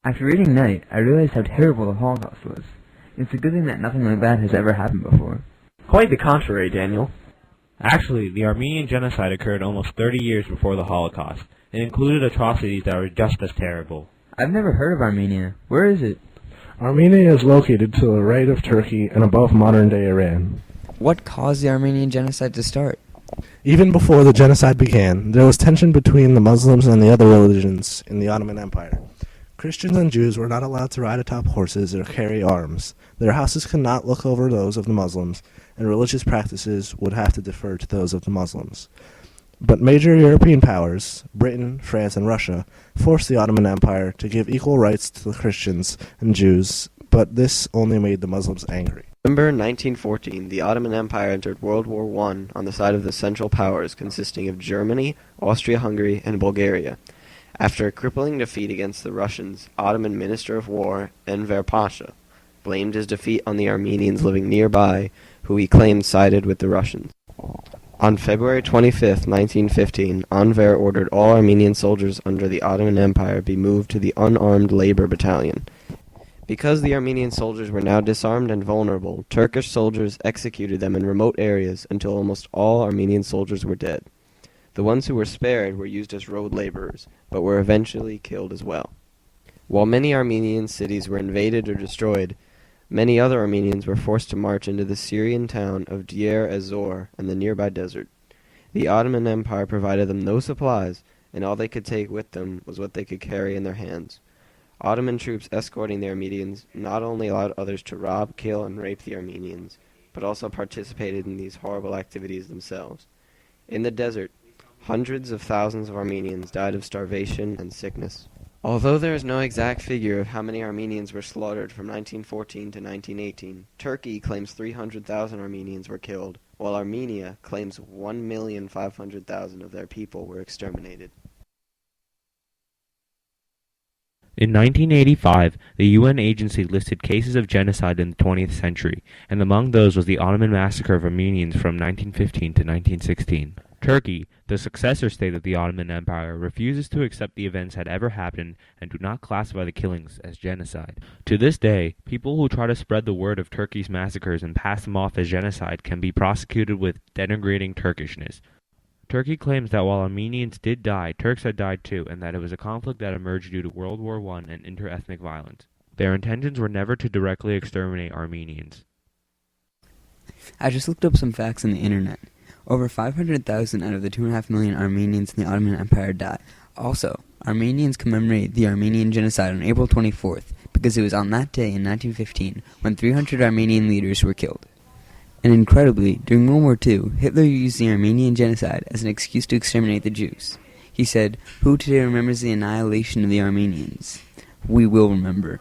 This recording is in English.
After reading Night, I realized how terrible the Holocaust was. It's a good thing that nothing like that has ever happened before. Quite the contrary, Daniel. Actually, the Armenian Genocide occurred almost 30 years before the Holocaust. It included atrocities that were just as terrible. I've never heard of Armenia. Where is it? Armenia is located to the right of Turkey and above modern-day Iran. What caused the Armenian Genocide to start? Even before the genocide began, there was tension between the Muslims and the other religions in the Ottoman Empire. Christians and Jews were not allowed to ride atop horses or carry arms. Their houses could not look over those of the Muslims, and religious practices would have to defer to those of the Muslims. But major European powers, Britain, France, and Russia, forced the Ottoman Empire to give equal rights to the Christians and Jews, but this only made the Muslims angry. November 1914, the Ottoman Empire entered World War I on the side of the Central Powers consisting of Germany, Austria-Hungary, and Bulgaria. After a crippling defeat against the Russians, Ottoman Minister of War Enver Pasha blamed his defeat on the Armenians living nearby, who he claimed sided with the Russians. On February 25, 1915, Enver ordered all Armenian soldiers under the Ottoman Empire be moved to the Unarmed Labor Battalion. Because the Armenian soldiers were now disarmed and vulnerable, Turkish soldiers executed them in remote areas until almost all Armenian soldiers were dead. The ones who were spared were used as road laborers, but were eventually killed as well. While many Armenian cities were invaded or destroyed, many other Armenians were forced to march into the Syrian town of Deir ez-Zor and the nearby desert. The Ottoman Empire provided them no supplies, and all they could take with them was what they could carry in their hands. Ottoman troops escorting the Armenians not only allowed others to rob, kill, and rape the Armenians, but also participated in these horrible activities themselves. In the desert, hundreds of thousands of Armenians died of starvation and sickness. Although there is no exact figure of how many Armenians were slaughtered from 1914 to 1918, Turkey claims 300,000 Armenians were killed, while Armenia claims 1,500,000 of their people were exterminated. In 1985, the UN agency listed cases of genocide in the 20th century, and among those was the Ottoman massacre of Armenians from 1915 to 1916. Turkey, the successor state of the Ottoman Empire, refuses to accept the events had ever happened and do not classify the killings as genocide. To this day, people who try to spread the word of Turkey's massacres and pass them off as genocide can be prosecuted with denigrating Turkishness. Turkey claims that while Armenians did die, Turks had died too, and that it was a conflict that emerged due to World War I and inter-ethnic violence. Their intentions were never to directly exterminate Armenians. I just looked up some facts on the internet. Over 500,000 out of the 2.5 million Armenians in the Ottoman Empire died. Also, Armenians commemorate the Armenian Genocide on April 24th because it was on that day in 1915 when 300 Armenian leaders were killed. And incredibly, during World War II, Hitler used the Armenian Genocide as an excuse to exterminate the Jews. He said, "Who today remembers the annihilation of the Armenians? We will remember."